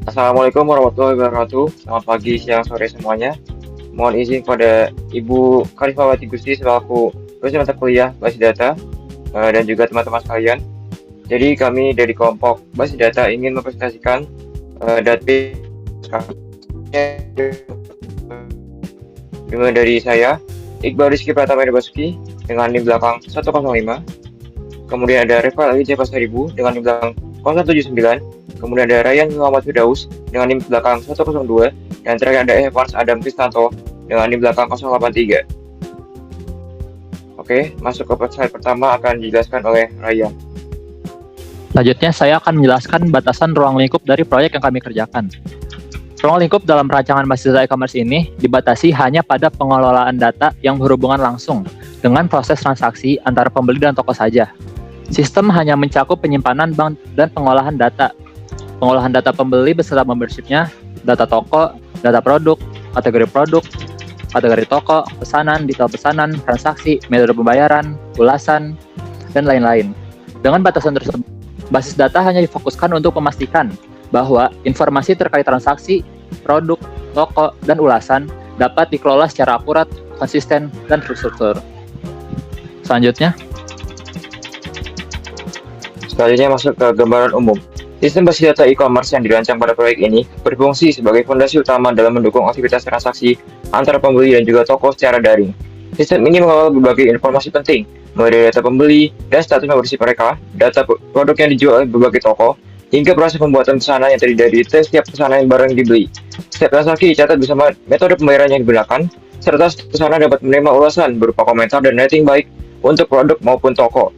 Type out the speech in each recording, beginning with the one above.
Assalamualaikum warahmatullahi wabarakatuh. Selamat pagi, siang, sore semuanya. Mohon izin kepada Ibu Karifawati Gusti selaku dosen mata kuliah Basis Data dan juga teman-teman sekalian. Jadi kami dari kelompok Basis Data ingin mempresentasikan database dimulai dari saya, Iqbal Rizky Pratama Basuki dengan NIM belakang 105. Kemudian ada Reval Ali J. Pasaribu dengan NIM belakang 0179. Kemudian ada Ryan Muhammad Firdaus dengan NIM belakang 102. Dan terakhir ada Evans Adam Kristanto dengan NIM belakang 083. Oke, masuk ke slide pertama akan dijelaskan oleh Ryan. Selanjutnya, saya akan menjelaskan batasan ruang lingkup dari proyek yang kami kerjakan. Ruang lingkup dalam rancangan Basis Data e-commerce ini dibatasi hanya pada pengelolaan data yang berhubungan langsung dengan proses transaksi antara pembeli dan toko saja. Sistem hanya mencakup penyimpanan bank dan pengolahan data pembeli beserta membership-nya, data toko, data produk, kategori toko, pesanan, detail pesanan, transaksi, metode pembayaran, ulasan, dan lain-lain. Dengan batasan tersebut, basis data hanya difokuskan untuk memastikan bahwa informasi terkait transaksi, produk, toko, dan ulasan dapat dikelola secara akurat, konsisten, dan terstruktur. Selanjutnya Masuk ke gambaran umum. Sistem basis data e-commerce yang dirancang pada proyek ini berfungsi sebagai fondasi utama dalam mendukung aktivitas transaksi antara pembeli dan juga toko secara daring. Sistem ini mengelola berbagai informasi penting, mulai dari data pembeli dan status membership mereka, data produk yang dijual oleh berbagai toko, hingga proses pembuatan pesanan yang terdiri dari setiap pesanan barang yang dibeli. Setiap transaksi dicatat bersama metode pembayaran yang digunakan, serta pesanan dapat menerima ulasan berupa komentar dan rating baik untuk produk maupun toko.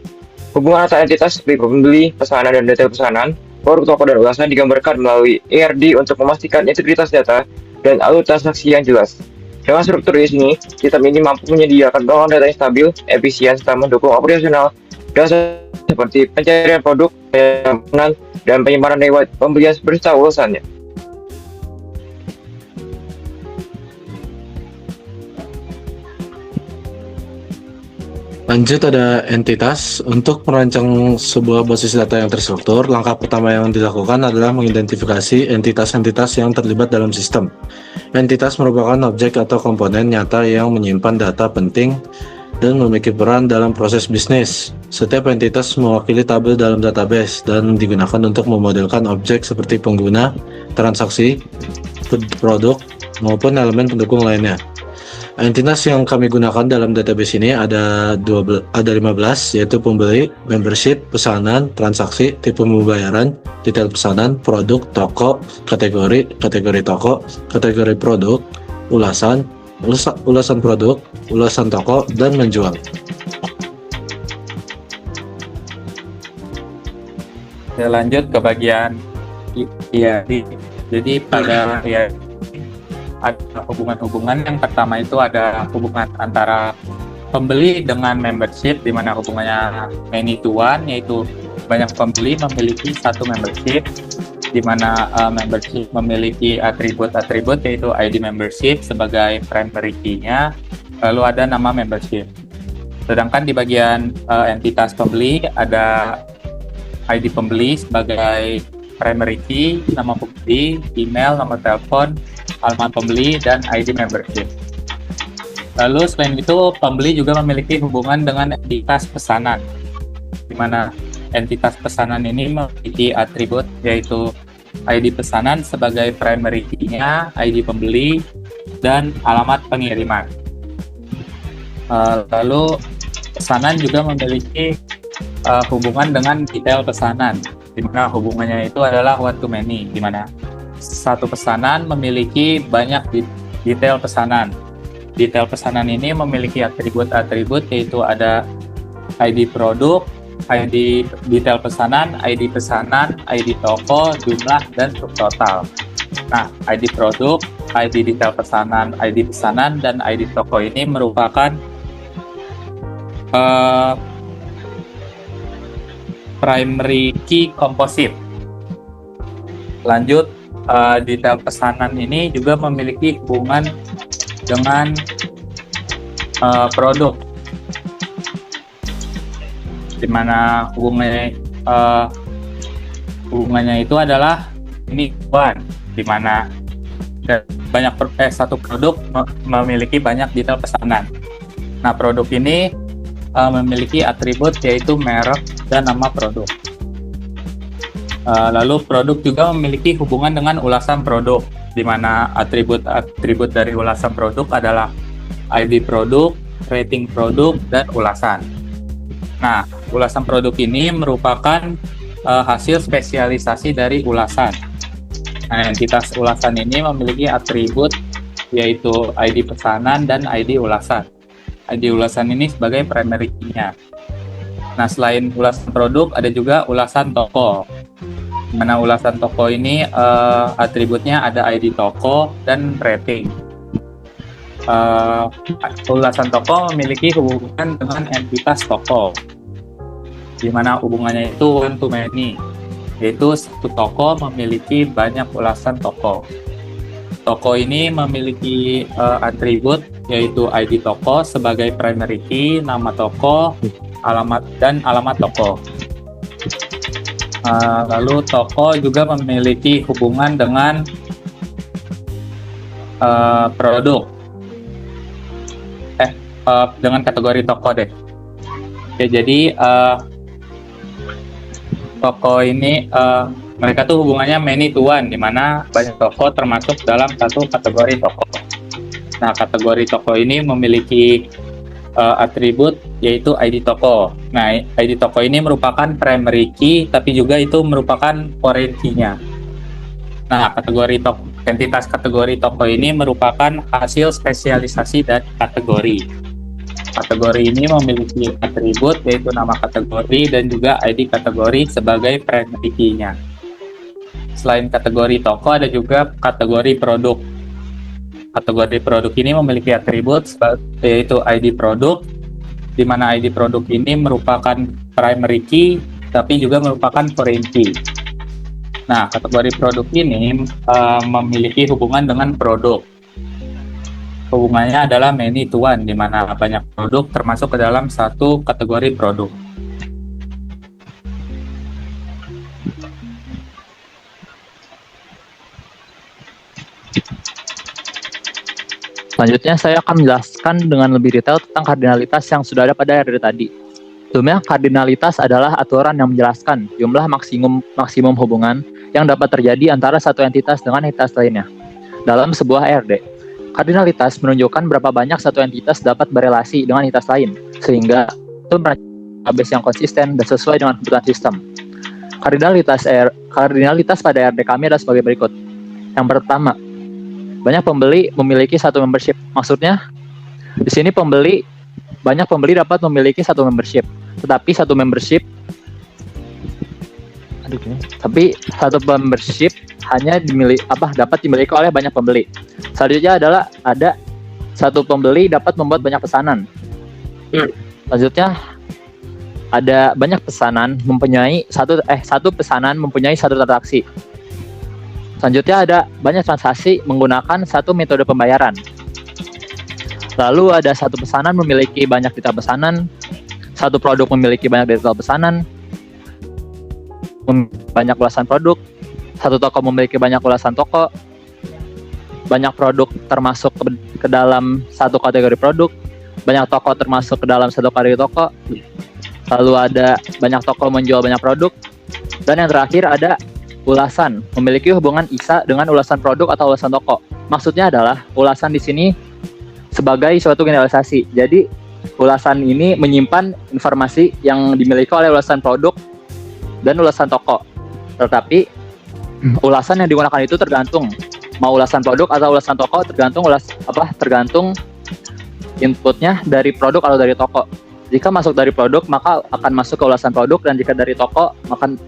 Hubungan antar entitas seperti pembeli, pesanan, dan detail pesanan, produk toko dan ulasan digambarkan melalui ERD untuk memastikan integritas data dan alur transaksi yang jelas. Dengan struktur di sini, sistem ini mampu menyediakan pengolahan data yang stabil, efisien, serta mendukung operasional dasar seperti pencarian produk, penyimpanan, dan penyimpanan lewat pembelian beserta ulasannya. Lanjut, ada entitas. Untuk merancang sebuah basis data yang terstruktur, langkah pertama yang dilakukan adalah mengidentifikasi entitas-entitas yang terlibat dalam sistem. Entitas merupakan objek atau komponen nyata yang menyimpan data penting dan memiliki peran dalam proses bisnis. Setiap entitas mewakili tabel dalam database dan digunakan untuk memodelkan objek seperti pengguna, transaksi, produk, maupun elemen pendukung lainnya. Entitas yang kami gunakan dalam database ini ada 15, yaitu pembeli, membership, pesanan, transaksi, tipe pembayaran, detail pesanan, produk, toko, kategori toko, kategori produk, ulasan produk, ulasan toko, dan menjual. Saya lanjut ke bagian jadi pada ada hubungan-hubungan. Yang pertama itu ada hubungan antara pembeli dengan membership, di mana hubungannya many to one, yaitu banyak pembeli memiliki satu membership, di mana membership memiliki atribut-atribut, yaitu ID membership sebagai primary key-nya, lalu ada nama membership. Sedangkan di bagian entitas pembeli ada ID pembeli sebagai primary key, nama pembeli, email, nomor telepon, alamat pembeli, dan ID membership. Lalu selain itu, pembeli juga memiliki hubungan dengan entitas pesanan, di mana entitas pesanan ini memiliki atribut, yaitu ID pesanan sebagai primary key-nya, ID pembeli, dan alamat pengiriman. Lalu pesanan juga memiliki hubungan dengan detail pesanan, di mana hubungannya itu adalah one to many, di mana satu pesanan memiliki banyak detail pesanan. Detail pesanan ini memiliki atribut-atribut, yaitu ada ID produk, ID detail pesanan, ID toko, jumlah, dan subtotal. Nah, ID produk, ID detail pesanan, ID pesanan, dan ID toko ini merupakan primary key composite. Lanjut, detail pesanan ini juga memiliki hubungan dengan produk, di mana hubungannya itu adalah ini one, di mana satu produk memiliki banyak detail pesanan. Nah, produk ini memiliki atribut yaitu merek dan nama produk. Lalu produk juga memiliki hubungan dengan ulasan produk, di mana atribut dari ulasan produk adalah ID produk, rating produk, dan ulasan. Nah, ulasan produk ini merupakan hasil spesialisasi dari ulasan. Nah, entitas ulasan ini memiliki atribut yaitu ID pesanan dan ID ulasan. ID ulasan ini sebagai primary key-nya. Nah, selain ulasan produk, ada juga ulasan toko. Mana ulasan toko ini atributnya ada ID toko dan rating. Ulasan toko memiliki hubungan dengan entitas toko, di mana hubungannya itu one to many, yaitu satu toko memiliki banyak ulasan toko. Toko ini memiliki atribut yaitu ID toko sebagai primary key, nama toko, alamat dan alamat toko. Lalu toko juga memiliki hubungan dengan produk, dengan kategori toko deh. Oke, jadi toko ini mereka tuh hubungannya many to one, di mana banyak toko termasuk dalam satu kategori toko. Nah, kategori toko ini memiliki atribut yaitu ID toko. Nah, ID toko ini merupakan primary key, tapi juga itu merupakan foreign key-nya. Nah, entitas kategori toko ini merupakan hasil spesialisasi dari kategori. Kategori ini memiliki atribut yaitu nama kategori dan juga ID kategori sebagai primary key-nya. Selain kategori toko, ada juga kategori produk. Kategori produk ini memiliki atribut yaitu ID produk, di mana ID produk ini merupakan primary key, tapi juga merupakan foreign key. Nah, kategori produk ini memiliki hubungan dengan produk. Hubungannya adalah many to one, di mana banyak produk termasuk ke dalam satu kategori produk. Selanjutnya saya akan menjelaskan dengan lebih detail tentang kardinalitas yang sudah ada pada RD tadi. Sebelumnya, kardinalitas adalah aturan yang menjelaskan jumlah maksimum hubungan yang dapat terjadi antara satu entitas dengan entitas lainnya dalam sebuah RD. Kardinalitas menunjukkan berapa banyak satu entitas dapat berelasi dengan entitas lain, sehingga itu merancang database yang konsisten dan sesuai dengan kebutuhan sistem. Kardinalitas pada RD kami adalah sebagai berikut. Yang pertama, banyak pembeli memiliki satu membership. Maksudnya, di sini banyak pembeli dapat memiliki satu membership, tetapi satu membership hanya dapat dimiliki oleh banyak pembeli. Selanjutnya adalah ada satu pembeli dapat membuat banyak pesanan. Selanjutnya ada banyak pesanan mempunyai satu pesanan mempunyai satu transaksi. Selanjutnya ada banyak transaksi menggunakan satu metode pembayaran. Lalu ada satu pesanan memiliki banyak detail pesanan, satu produk memiliki banyak detail pesanan, banyak ulasan produk, satu toko memiliki banyak ulasan toko, banyak produk termasuk ke dalam satu kategori produk, banyak toko termasuk ke dalam satu kategori toko, lalu ada banyak toko menjual banyak produk, dan yang terakhir ada ulasan memiliki hubungan ISA dengan ulasan produk atau ulasan toko. Maksudnya adalah ulasan di sini sebagai suatu generalisasi. Jadi ulasan ini menyimpan informasi yang dimiliki oleh ulasan produk dan ulasan toko. Tetapi ulasan yang digunakan itu tergantung mau ulasan produk atau ulasan toko, tergantung inputnya dari produk atau dari toko. Jika masuk dari produk maka akan masuk ke ulasan produk, dan jika dari toko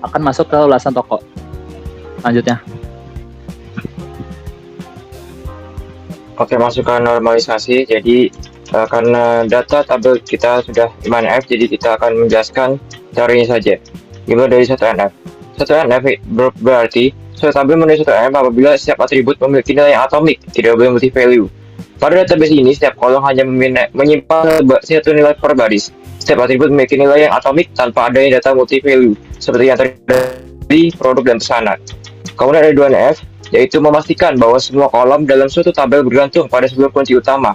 akan masuk ke ulasan toko. Lanjutnya. Oke, masuk ke normalisasi. Jadi karena data tabel kita sudah 5NF, jadi kita akan menjelaskan teori ini saja. Dimulai dari 1NF. 1NF berarti suatu tabel menjadi 1NF apabila setiap atribut memiliki nilai yang atomik, tidak boleh multi value. Pada database ini, setiap kolom hanya menyimpan satu nilai per baris. Setiap atribut memiliki nilai yang atomik tanpa adanya data multi value, seperti yang terjadi di produk dan pesanan. Kemudian ada 2NF, yaitu memastikan bahwa semua kolom dalam suatu tabel bergantung pada sebuah kunci utama.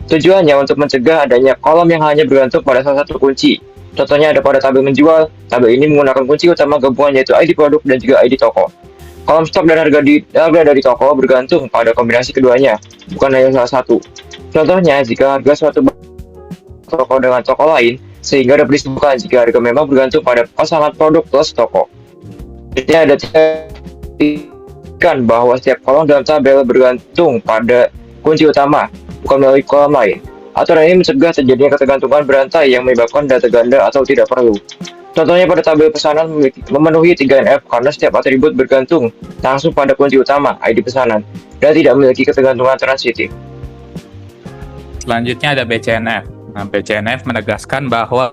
Tujuannya untuk mencegah adanya kolom yang hanya bergantung pada salah satu kunci. Contohnya ada pada tabel menjual, tabel ini menggunakan kunci utama gabungan yaitu ID produk dan juga ID toko. Kolom stok dan harga dari toko bergantung pada kombinasi keduanya, bukan hanya salah satu. Contohnya, jika harga suatu toko dengan toko lain, sehingga dapat disebutkan jika harga memang bergantung pada pasangan produk plus toko. Ini ada kan bahwa setiap kolom dalam tabel bergantung pada kunci utama, bukan melalui kolom lain. Aturan ini mencegah terjadinya ketergantungan berantai yang menyebabkan data ganda atau tidak perlu. Contohnya pada tabel pesanan memenuhi 3NF karena setiap atribut bergantung langsung pada kunci utama, ID pesanan, dan tidak memiliki ketergantungan transitif. Selanjutnya ada BCNF. Nah, BCNF menegaskan bahwa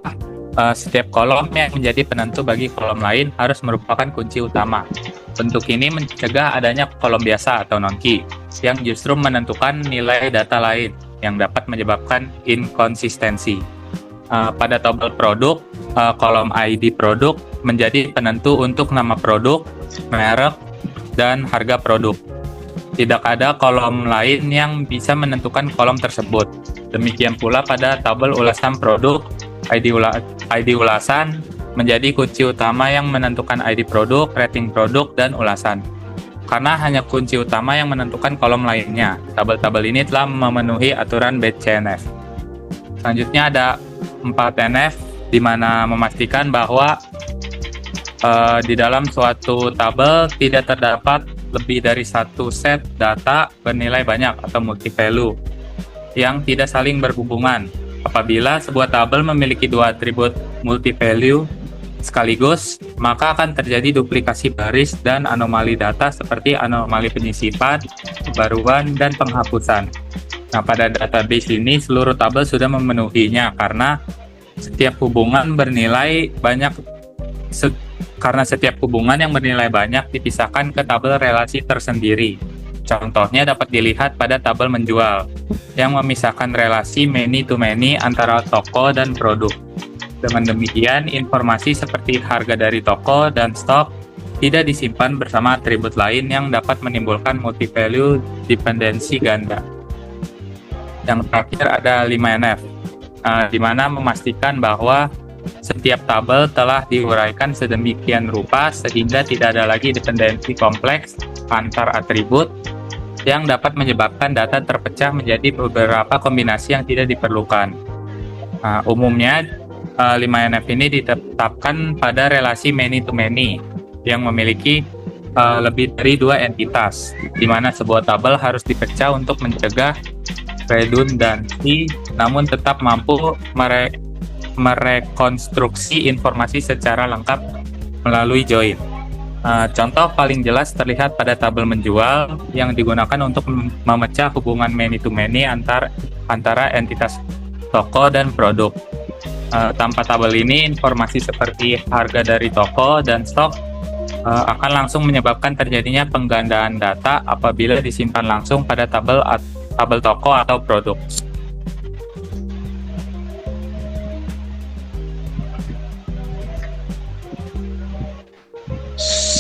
setiap kolom yang menjadi penentu bagi kolom lain harus merupakan kunci utama. Bentuk ini mencegah adanya kolom biasa atau non-key yang justru menentukan nilai data lain yang dapat menyebabkan inkonsistensi. Pada tabel produk, kolom ID produk menjadi penentu untuk nama produk, merek, dan harga produk. Tidak ada kolom lain yang bisa menentukan kolom tersebut. Demikian pula pada tabel ulasan produk, ID ulasan menjadi kunci utama yang menentukan ID produk, rating produk, dan ulasan. Karena hanya kunci utama yang menentukan kolom lainnya, tabel-tabel ini telah memenuhi aturan BCNF. Selanjutnya ada 4NF, di mana memastikan bahwa di dalam suatu tabel tidak terdapat lebih dari satu set data bernilai banyak atau multi-value yang tidak saling berhubungan. Apabila sebuah tabel memiliki dua atribut multi-value sekaligus, maka akan terjadi duplikasi baris dan anomali data seperti anomali penyisipan, pembaruan, dan penghapusan. Nah, pada database ini seluruh tabel sudah memenuhinya karena setiap hubungan bernilai banyak karena setiap hubungan yang bernilai banyak dipisahkan ke tabel relasi tersendiri. Contohnya dapat dilihat pada tabel menjual yang memisahkan relasi many to many antara toko dan produk. Dengan demikian, informasi seperti harga dari toko dan stok tidak disimpan bersama atribut lain yang dapat menimbulkan multi-value dependensi ganda. Yang terakhir ada 5NF, di mana memastikan bahwa setiap tabel telah diuraikan sedemikian rupa sehingga tidak ada lagi dependensi kompleks antar atribut yang dapat menyebabkan data terpecah menjadi beberapa kombinasi yang tidak diperlukan. Umumnya 5NF ini ditetapkan pada relasi many to many yang memiliki lebih dari dua entitas, di mana sebuah tabel harus dipecah untuk mencegah redundansi, namun tetap mampu merekonstruksi informasi secara lengkap melalui join. Contoh paling jelas terlihat pada tabel menjual yang digunakan untuk memecah hubungan many to many antara entitas toko dan produk. Tanpa tabel ini, informasi seperti harga dari toko dan stok akan langsung menyebabkan terjadinya penggandaan data apabila disimpan langsung pada tabel toko atau produk.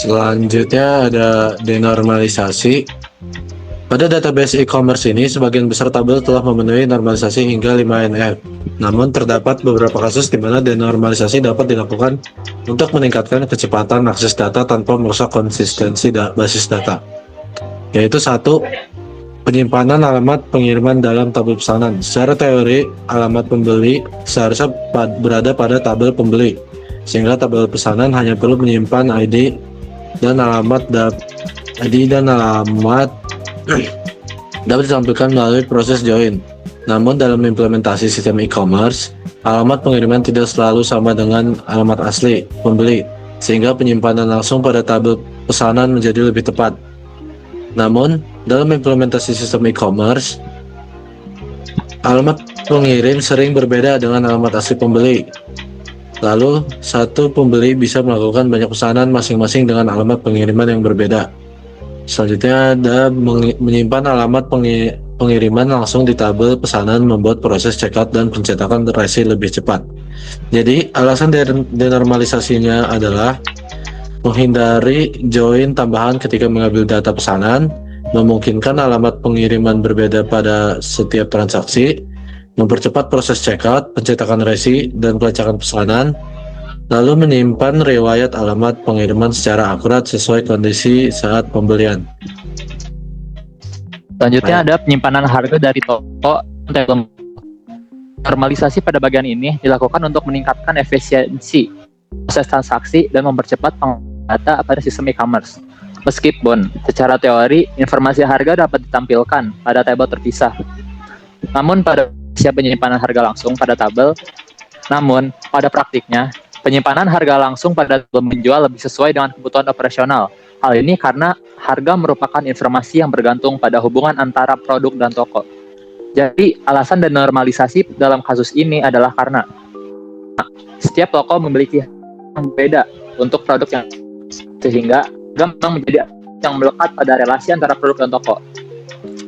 Selanjutnya ada denormalisasi. Pada database e-commerce ini, sebagian besar tabel telah memenuhi normalisasi hingga 5NF. Namun, terdapat beberapa kasus di mana denormalisasi dapat dilakukan untuk meningkatkan kecepatan akses data tanpa merusak konsistensi basis data. Yaitu 1. Penyimpanan alamat pengiriman dalam tabel pesanan. Secara teori, alamat pembeli seharusnya berada pada tabel pembeli, sehingga tabel pesanan hanya perlu menyimpan ID dan alamat dapat ditampilkan melalui proses join. Namun dalam implementasi sistem e-commerce, alamat pengiriman tidak selalu sama dengan alamat asli pembeli, sehingga penyimpanan langsung pada tabel pesanan menjadi lebih tepat. Namun, dalam implementasi sistem e-commerce, alamat pengirim sering berbeda dengan alamat asli pembeli. Lalu, satu pembeli bisa melakukan banyak pesanan masing-masing dengan alamat pengiriman yang berbeda. Selanjutnya ada menyimpan alamat pengiriman langsung di tabel pesanan membuat proses checkout dan pencetakan resi lebih cepat. Jadi, alasan denormalisasinya adalah menghindari join tambahan ketika mengambil data pesanan, memungkinkan alamat pengiriman berbeda pada setiap transaksi, mempercepat proses checkout, pencetakan resi, dan pelacakan pesanan, lalu menyimpan riwayat alamat pengiriman secara akurat sesuai kondisi saat pembelian. Selanjutnya ada penyimpanan harga dari toko. Normalisasi pada bagian ini dilakukan untuk meningkatkan efisiensi proses transaksi dan mempercepat data pada sistem e-commerce. Meskipun secara teori informasi harga dapat ditampilkan pada tabel terpisah, namun pada penyimpanan harga langsung pada tabel, namun pada praktiknya penyimpanan harga langsung pada tabel menjual lebih sesuai dengan kebutuhan operasional. Hal ini karena harga merupakan informasi yang bergantung pada hubungan antara produk dan toko. Jadi alasan dan normalisasi dalam kasus ini adalah karena setiap toko memiliki yang berbeda untuk produk yang sehingga memang menjadi yang melekat pada relasi antara produk dan toko.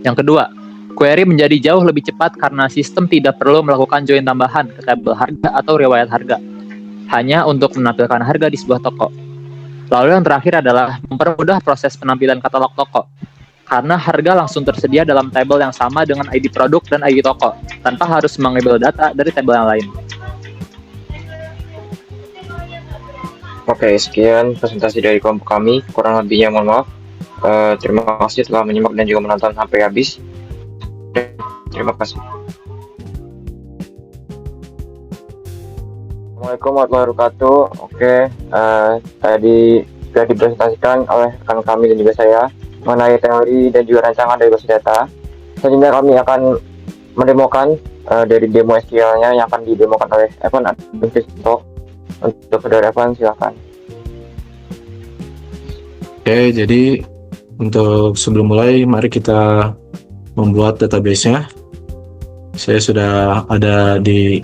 Yang kedua, query menjadi jauh lebih cepat karena sistem tidak perlu melakukan join tambahan ke tabel harga atau riwayat harga, hanya untuk menampilkan harga di sebuah toko. Lalu yang terakhir adalah mempermudah proses penampilan katalog toko, karena harga langsung tersedia dalam tabel yang sama dengan ID produk dan ID toko, tanpa harus mengambil data dari tabel yang lain. Oke, sekian presentasi dari kelompok kami. Kurang lebihnya mohon maaf. Terima kasih telah menyimak dan juga menonton sampai habis. Terima kasih. Assalamualaikum warahmatullahi wabarakatuh. Oke, tadi sudah dipresentasikan oleh rekan kami dan juga saya mengenai teori dan juga rancangan dari basis data. Selanjutnya kami akan mendemokan dari demo SQL-nya yang akan didemokan oleh Evan dan Christoph. Untuk saudara Evan, silakan. Oke, jadi untuk sebelum mulai, mari kita membuat database-nya. Saya sudah ada di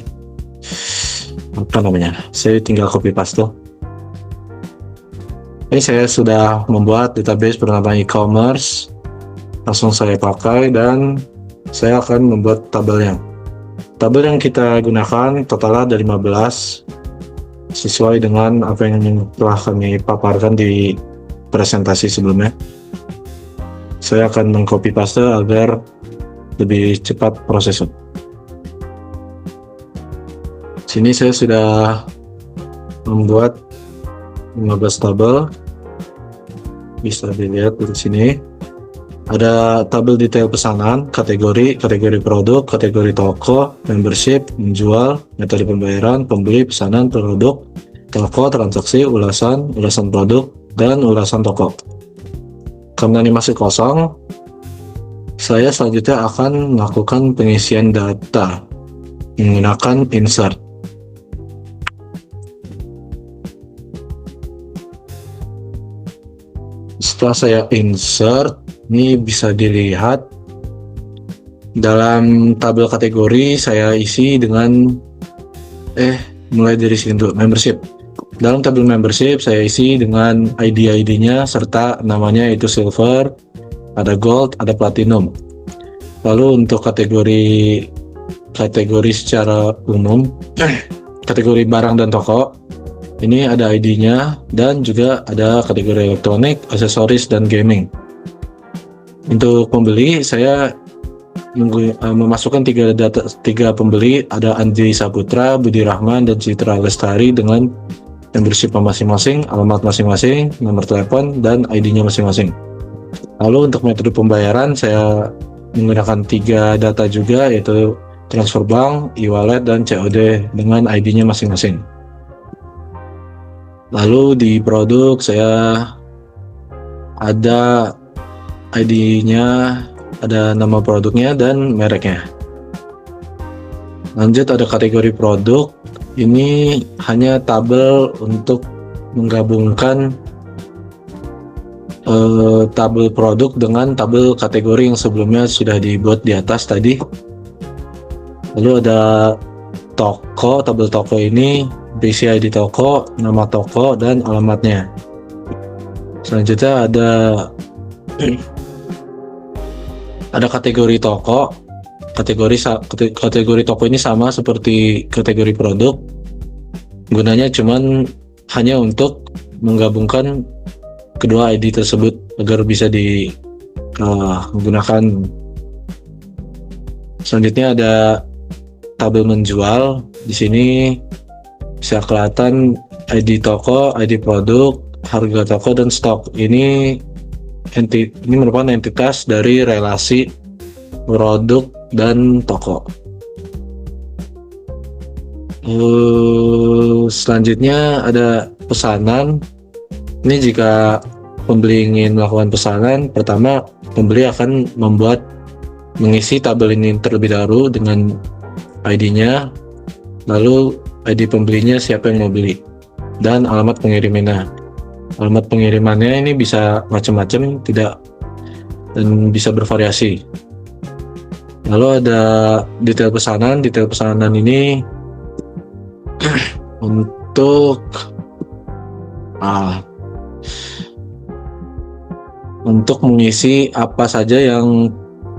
saya tinggal copy paste. Ini saya sudah membuat database bernama e-commerce. Langsung saya pakai dan saya akan membuat tabelnya. Tabel yang kita gunakan totalnya ada 15, sesuai dengan apa yang telah kami paparkan di presentasi sebelumnya. Saya akan mengcopy paste agar lebih cepat prosesnya. Sini saya sudah membuat 15 tabel. Bisa dilihat di sini. Ada tabel detail pesanan, kategori produk, kategori toko, membership, menjual, metode pembayaran, pembeli, pesanan, produk, toko, transaksi, ulasan produk, dan ulasan toko. Karena ini masih kosong, saya selanjutnya akan melakukan pengisian data menggunakan insert. Setelah saya insert, ini bisa dilihat dalam tabel kategori saya isi dengan mulai dari sini dulu, membership. Dalam tabel membership saya isi dengan ID-nya serta namanya itu silver, ada gold, ada platinum. Lalu untuk kategori secara umum, kategori barang dan toko, ini ada ID-nya dan juga ada kategori elektronik, aksesoris, dan gaming. Untuk pembeli, saya memasukkan tiga pembeli, ada Andri Saputra, Budi Rahman, dan Citra Lestari dengan membership masing-masing, alamat masing-masing, nomor telepon, dan ID-nya masing-masing. Lalu untuk metode pembayaran, saya menggunakan 3 data juga, yaitu transfer bank, e-wallet, dan COD dengan ID-nya masing-masing. Lalu di produk saya ada ID-nya, ada nama produknya dan mereknya. Lanjut ada kategori produk. Ini hanya tabel untuk menggabungkan tabel produk dengan tabel kategori yang sebelumnya sudah dibuat di atas tadi. Lalu ada toko, tabel toko ini berisi ID toko, nama toko, dan alamatnya. Selanjutnya ada kategori toko. Kategori toko ini sama seperti kategori produk. Gunanya cuman hanya untuk menggabungkan kedua ID tersebut agar bisa digunakan. Selanjutnya ada tabel menjual. Di sini bisa kelihatan ID toko, ID produk, harga toko, dan stok. Ini merupakan entitas dari relasi produk dan toko. Selanjutnya ada pesanan. Ini jika pembeli ingin melakukan pesanan, pertama pembeli akan mengisi tabel ini terlebih dahulu dengan ID-nya, lalu ID pembelinya, siapa yang mau beli, dan alamat pengirimannya. Alamat pengirimannya ini bisa macam-macam, dan bisa bervariasi. Lalu ada detail pesanan. Detail pesanan ini untuk mengisi apa saja yang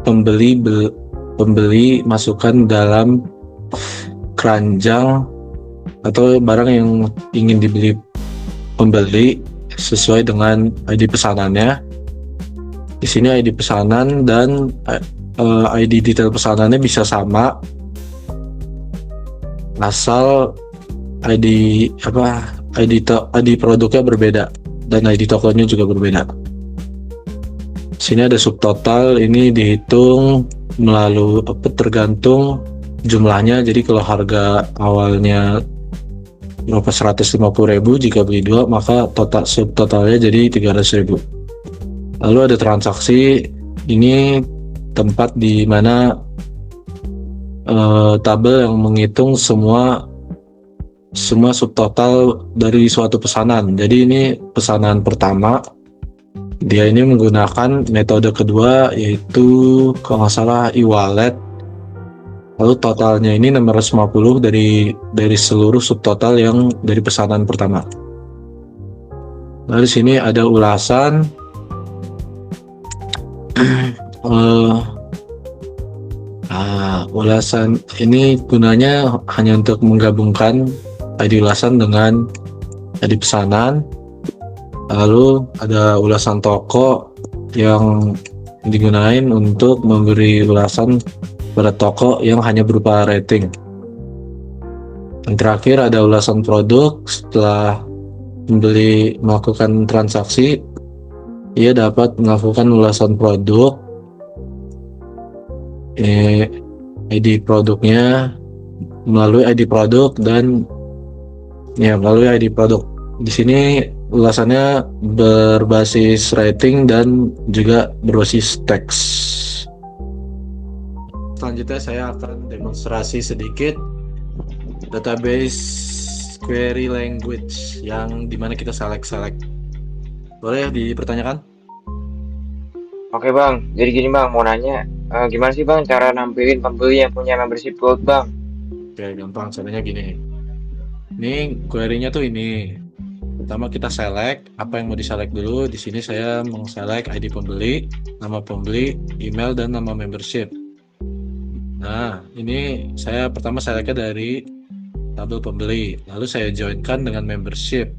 pembeli masukkan dalam keranjang atau barang yang ingin dibeli pembeli sesuai dengan ID pesanannya. Di sini ID pesanan dan ID detail pesanannya bisa sama, asal ID produknya berbeda dan ID tokonya juga berbeda. Sini ada subtotal, ini dihitung melalui tergantung jumlahnya. Jadi kalau harga awalnya 150.000, jika beli 2 maka subtotalnya jadi 300.000. Lalu ada transaksi, ini tempat di mana tabel yang menghitung semua subtotal dari suatu pesanan. Jadi ini pesanan pertama, dia ini menggunakan metode kedua, yaitu kalau nggak salah e-wallet. Lalu totalnya ini 650 dari seluruh subtotal yang dari pesanan pertama. Lalu di sini ada ulasan. Ulasan ini gunanya hanya untuk menggabungkan ID ulasan dengan ID pesanan. Lalu ada ulasan toko yang digunakan untuk memberi ulasan pada toko yang hanya berupa rating. Dan terakhir ada ulasan produk. Setelah pembeli melakukan transaksi, ia dapat melakukan ulasan produk, ID produknya melalui ID produk dan melalui ID produk. Di sini ulasannya berbasis rating dan juga berbasis teks. Selanjutnya saya akan demonstrasi sedikit database query language yang dimana kita select. Boleh dipertanyakan? Oke bang, jadi gini bang, mau nanya, gimana sih bang cara nampilin pembeli yang punya membership gold bang? Oke, gampang. Caranya gini. Ini query-nya tuh ini. Pertama kita select apa yang mau diselect dulu. Di sini saya mengselect ID pembeli, nama pembeli, email, dan nama membership. Nah, ini saya pertama selectnya dari tabel pembeli, lalu saya joinkan dengan membership.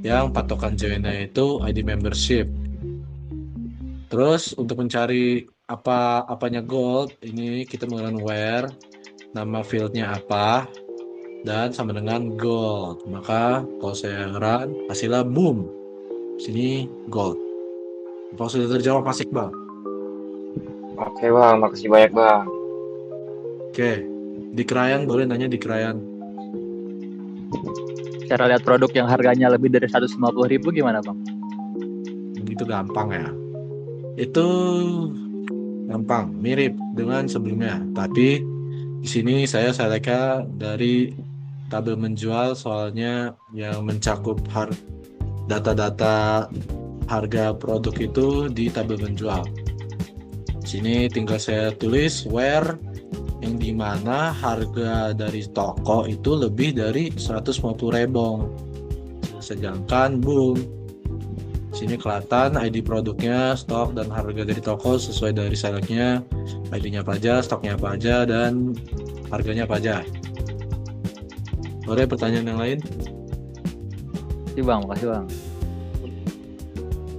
Yang patokan joinnya itu ID membership. Terus untuk mencari apanya gold, ini kita menggunakan where, nama fieldnya apa, dan sama dengan gold. Maka kalau saya run, hasilnya boom, sini gold. Apa sudah terjawab Mas Iqbal? Oke bang, makasih banyak bang. Oke, di Krayan boleh nanya di Krayan. Cara lihat produk yang harganya lebih dari 150.000 gimana bang? Itu gampang ya. Itu gampang, mirip dengan sebelumnya. Tapi di sini saya selectnya dari tabel menjual, soalnya yang mencakup data-data harga produk itu di tabel menjual. Di sini tinggal saya tulis where, yang dimana harga dari toko itu lebih dari 150.000. Sedangkan boom, sini kelihatan ID produknya, stok, dan harga dari toko sesuai dari selectnya. ID-nya apa aja, stoknya apa aja, dan harganya apa aja. Boleh pertanyaan yang lain? Makasih bang.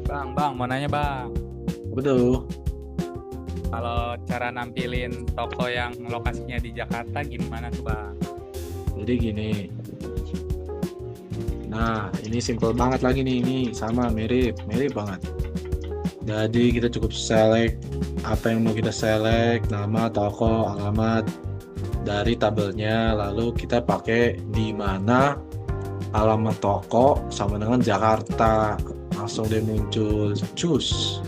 Bang, mau nanya bang. Betul. Kalau cara nampilin toko yang lokasinya di Jakarta gimana tuh bang? Jadi gini. Nah, ini simple banget lagi nih. Ini sama mirip banget. Jadi kita cukup select apa yang mau kita select, nama, toko, alamat dari tabelnya. Lalu kita pakai di mana alamat toko sama dengan Jakarta. Langsung dia muncul. Cus.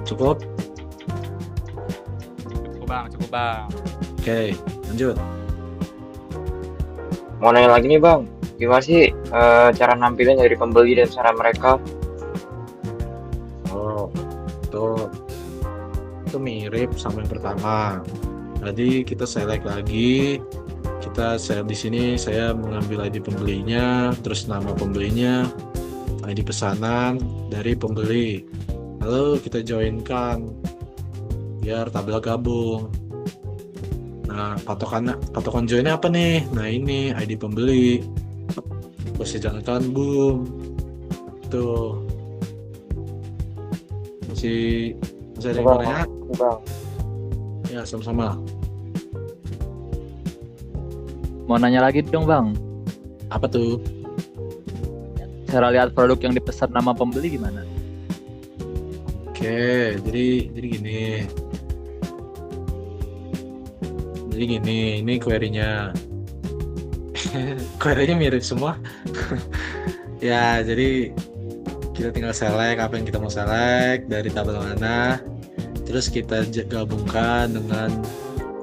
Cukup? Cukup bang. Oke, lanjut. Mau nanya lagi nih bang, gimana sih cara nampilin dari pembeli dan cara mereka? Oh, itu mirip sama yang pertama. Jadi kita select lagi. Kita select di sini. Saya mengambil ID pembelinya, terus nama pembelinya, ID pesanan dari pembeli. Lalu kita joinkan biar tabel gabung. Nah, patokan joinnya apa nih? Nah, ini ID pembeli. Terus jalankan, boom. Tuh. Masih ada yang mau nanya? Bang, Ya, sama-sama. Mau nanya lagi dong bang. Apa tuh? Cara lihat produk yang dipesan nama pembeli gimana? Oke, jadi gini. Ini query-nya. Query-nya mirip semua. Ya, jadi kita tinggal select apa yang kita mau select dari tabel mana. Terus kita gabungkan dengan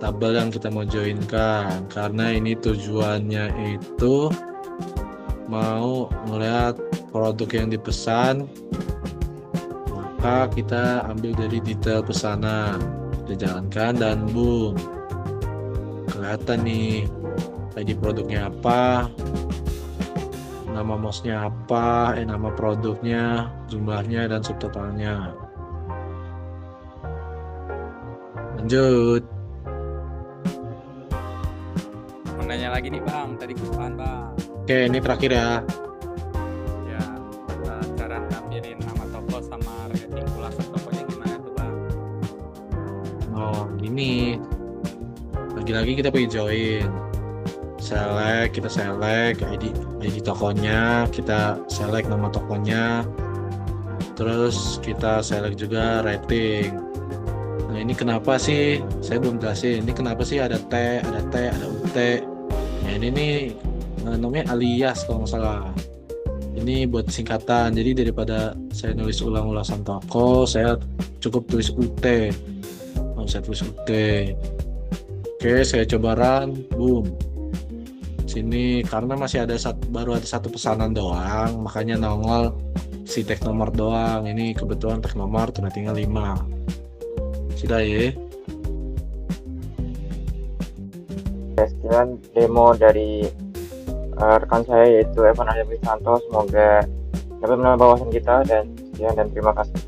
tabel yang kita mau joinkan. Karena ini tujuannya itu mau melihat produk yang dipesan, maka kita ambil dari detail pesanan, kita jalankan dan boom, kelihatan nih ID produknya apa, nama mouse-nya apa, nama produknya, jumlahnya dan subtotalnya. Lanjut. Mau nanya lagi nih bang, tadi kelupaan bang. Oke, ini terakhir ya. Ya, cara nampilin nama toko sama rating ulasan tokonya gimana tuh bang? Oh, gini. Lagi-lagi kita pergi join. Kita select ID tokonya, kita select nama tokonya. Terus kita select juga rating. Nah, ini kenapa sih? Saya belum jelasin. Ini kenapa sih ada T, ada UT. Nah, ini nih namanya alias kalau nggak salah. Ini buat singkatan. Jadi daripada saya nulis ulang-ulasan toko, saya cukup tulis UT. Saya tulis UT. Oke, saya coba run, boom. Sini karena masih baru ada satu pesanan doang, makanya nongol si tag nomor doang. Ini kebetulan tag nomor tinggal 5. Sudah ya. sekian demo dari rekan saya yaitu Evan Adi Santo. Semoga dapat menambah wawasan kita dan sekian dan terima kasih.